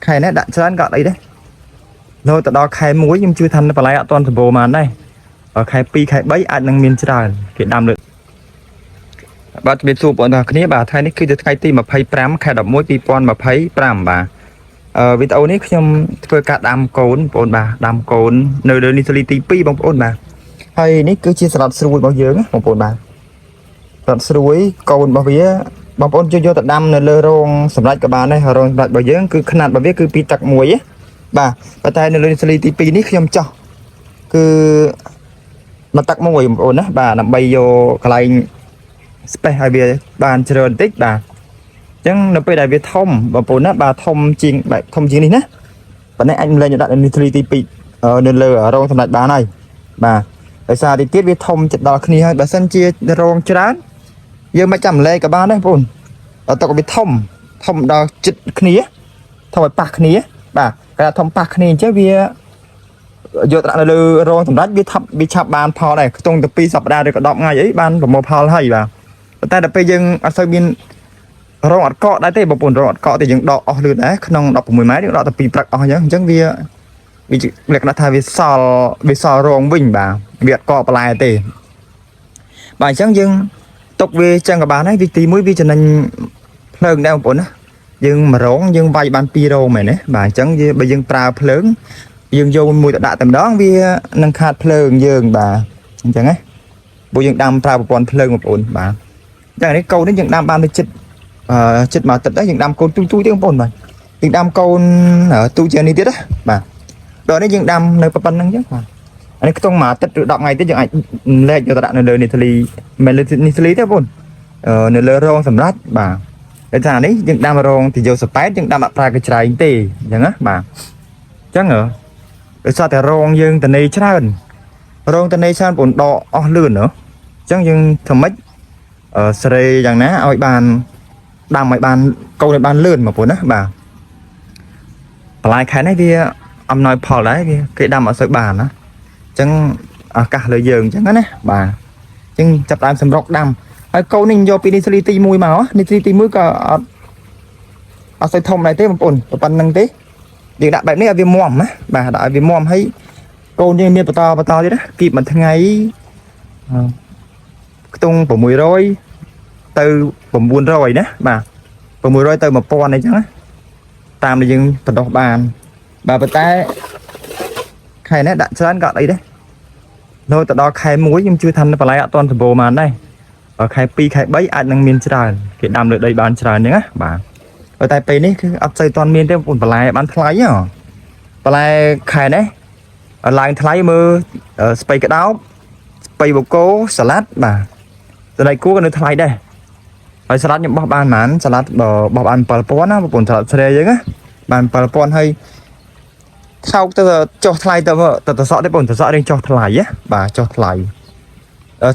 ខែនេះដាក់ច្រើនក៏អីដែររហូតដល់ខែ1ខ្ញុំជឿថាបន្លែអត់ទាន់សម្បូរបានដែរខែ2ខែ3អាចនឹងមានច្រើនគេដាំលើបាទជំរាបសួរបងប្អូនគ្នាបាទថ្ងៃនេះគឺជាថ្ងៃទី25ខែ11 2025បាទវីដេអូនេះខ្ញុំធ្វើការដាំកូនបងប្អូនបាទដាំកូននៅលើនីសលីទី2បងប្អូនបាទហើយនេះគឺជាសរសស្រួយរបស់យើងបងប្អូនបាទសរសស្រួយកូនរបស់វាបងប្អូនយកទៅដាំនៅលើរងសម្រាប់ក៏បានដែររងសម្រាប់របស់យើងគឺຂະຫນាត់របស់វាគឺ2ទឹក1បាទប៉ុន្តែនៅលើនីសលីទី2នេះខ្ញុំចោះគឺ1ទឹក1បងប្អូនណាបាទដើម្បីយកកន្លែង space ឲ្យវាបានច្រើនបន្តិចបាទអញ្ចឹងនៅពេលដែលវាធំបងប្អូនណាបាទធំជាងនេះណាប៉ុន្តែអាចលែងដាក់នៅនីសលីទី2នៅលើរងសម្រាប់បានហើយបាទដោយសារទីទៀតវាធំចិត្តដល់គ្នាហើយបើសិនជារងច្រើនយើងមិនចាំលែងក៏បានដែរបងប្អូនដល់តើវាធំដល់ចិត្តគ្នាធំឲ្យប៉ះគ្នាបាទគេធំប៉ះគ្នាអញ្ចឹងវាយកដាក់នៅលើរងសម្រាប់វាឆាប់បានផលដែរខ្ទង់ទៅ2សប្តាហ៍ឬក៏10ថ្ងៃអីបានប្រមូលផលហើយបាទប៉ុន្តែដល់ពេលយើងអត់សូវមានរងអត់កកដែរទេបងប្អូនរងអត់កកទេយើងដកអស់លឿនដែរក្នុង16ម៉ែត្រយើងដកទៅ2ព្រឹកអស់អញ្ចឹងវាលក្ខណៈថាវាសល់រងវិញបាទវាអត់កកបន្លែទេបាទអញ្ចឹងយើងទុកវាចឹងក៏បានហើយទី1វាចំណេញភ្លើងដែរបងប្អូនណាយើង1រងយើងវាយបាន2រងមែនទេបាទអញ្ចឹងបើយើងប្រើភ្លើងយើងយកមួយទៅដាក់តែម្ដងវានឹងខាតភ្លើងយើងបាទអញ្ចឹងណាព្រោះយើងដាំប្រើប្រព័ន្ធភ្លើងបងប្អូនបាទអញ្ចឹងនេះកូននេះយើងដាំបានទៅចិត្តមកទឹកដែរយើងដាំកូនទូទេបងប្អូនបាទយើងដាំកូនទូជានេះទៀតណាបាទដល់នេះយើងដាំនៅប៉ុណ្្នឹងអញ្ចឹងបាទអានេះខ្ទង់មកទឹកឬ10ថ្ងៃទៀតយើងអាចលែកយកទៅដាក់នៅលើនីសលីមិនលើនីសលីទេបងប្អូននៅលើរងសម្រាប់បាទតែថានេះយើងដាំរងទីយកសប៉ែតយើងដាំអត់ប្រើកញ្ច្រែងទេអញ្ចឹងណាបាទអញ្ចឹងដោយសារតែរងយើងតនេច្រើនបងប្អូនដកអស់លឿនអញ្ចឹងយើងធ្វើម៉េចស្រេយ៉ាងណាឲ្យបានដាំឲ្យបានកូនឲ្យបានលឿនបងប្អូនណាបាទបន្លែខែនេះវាអំណោយផលដែរវាគេដាំអត់សូវបានណាអញ្ចឹងឱកាសលើយើងអញ្ចឹងណាបាទអញ្ចឹងចាប់ដើមសម្រុកដាំហើយកូននេះយកពីនីសលីទី1មកនីសលីទី1ក៏អត់សូវធំដែរទេបងប្អូនប៉ុណ្្នឹងទេយើងដាក់បែបនេះឲ្យវាមាំណាបាទដាក់ឲ្យវាមាំហើយកូនយើងមានបន្តទៀតណាគីបមួយថ្ងៃខ្ទង់600ទៅ900ណាបាទ600ទៅ1000អីចឹងណាតាមដែលយើងបណ្ដុះបានបាទប៉ុន្តែខែនេះដាក់ច្រើនក៏អត់អីដែររហូតដល់ខែ1ខ្ញុំជឿថាបន្លែអត់ទាន់សម្បូរបានដែរខែ2ខែ3អាចនឹងមានច្រើនគេដាំលើដីបានច្រើនអញ្ចឹងណាបាទតែពេលនេះគឺអត់សូវទាន់មានទេបងប្អូនបន្លែបានថ្លៃបន្លែខែនេះឡើងថ្លៃមើលស្ពៃក្តោបស្ពៃបូកូសាឡាត់បាទសណ្តែកគួរក៏នៅថ្លៃដែរហើយសាឡាត់ខ្ញុំបោះបានប៉ុន្មានសាឡាត់បោះបាន7000ណាបងប្អូនសាឡាត់ស្រែយើងណាបាន7000ហើយថោកទៅចុះថ្លៃទៅសក់ទេបងទៅសក់រៀងចុះថ្លៃណាបាទចុះថ្លៃ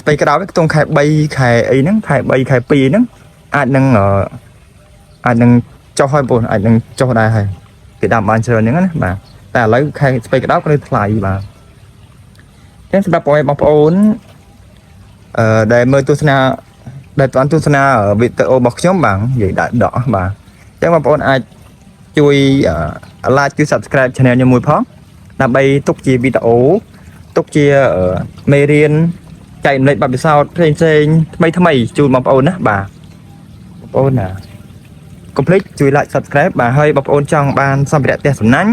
ស្ពៃក្តោបខ្ទង់ខែ3ខែអីហ្នឹងខែ3ខែ2ហ្នឹងអាចនឹងចុះហើយបងអាចនឹងចុះដែរហើយគេដាំបានច្រើនហ្នឹងណាបាទតែឥឡូវខែស្ពៃក្តោបក៏នៅថ្លៃបាទអញ្ចឹងសម្រាប់បងប្អូនដែលមើលទស្សនាដែលបានទស្សនាវីដេអូរបស់ខ្ញុំបាទនិយាយដាក់ដកបាទអញ្ចឹងបងប្អូនអាចជួយ like ជួយ subscribe channel ខ្ញុំមួយផងដើម្បីទុកជាវីដេអូទុកជាមេរៀនចែករំលែកបទពិសោធន៍ផ្សេងថ្មីជូនបងប្អូនណាបាទបងប្អូនណាកុំភ្លេចជួយ like subscribe បាទហើយបងប្អូនចង់បានសម្ភារៈផ្ទះសំណាញ់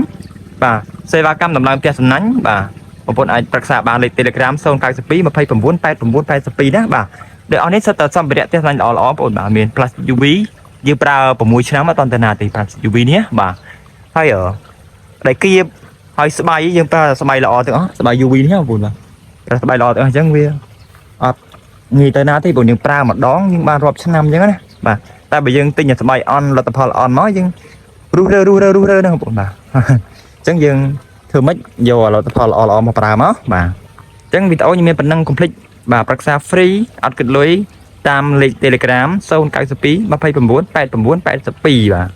បាទសេវាកម្មដំឡើងផ្ទះសំណាញ់បាទបងប្អូនអាចប្រឹក្សាបានលេខ Telegram 092 29 89 82ណាបាទដោយអស់នេះសិតតែសម្ភារៈផ្ទះសំណាញ់ល្អបងប្អូនបាទមាន Plus UV យើងប្រើ6ឆ្នាំអត់តទៅណាទេ Plus UV នេះបាទហើយដៃគៀបហើយស្បៃយើងប្រើស្បៃល្អទាំងអស់ស្បៃ UV នេះបងប្អូនបាទប្រើស្បៃល្អទាំងអស់អញ្ចឹងវាអត់ងាយទៅណាទេបងយើងប្រើម្ដងយើងបានរាប់ឆ្នាំអញ្ចឹងណាបាទតែបើយើងទិញស្បៃអន់លទ្ធផលអន់មកយើងរុះរើហ្នឹងបងប្អូនបាទអញ្ចឹងយើងធ្វើម៉េចយកលទ្ធផលល្អមកប្រើមកបាទអញ្ចឹងវីដេអូខ្ញុំមានប៉ុណ្ណឹងកុំភ្លេចបាទប្រឹក្សា free អត់គិតលុយតាមលេខ Telegram 092 29 89 82បាទ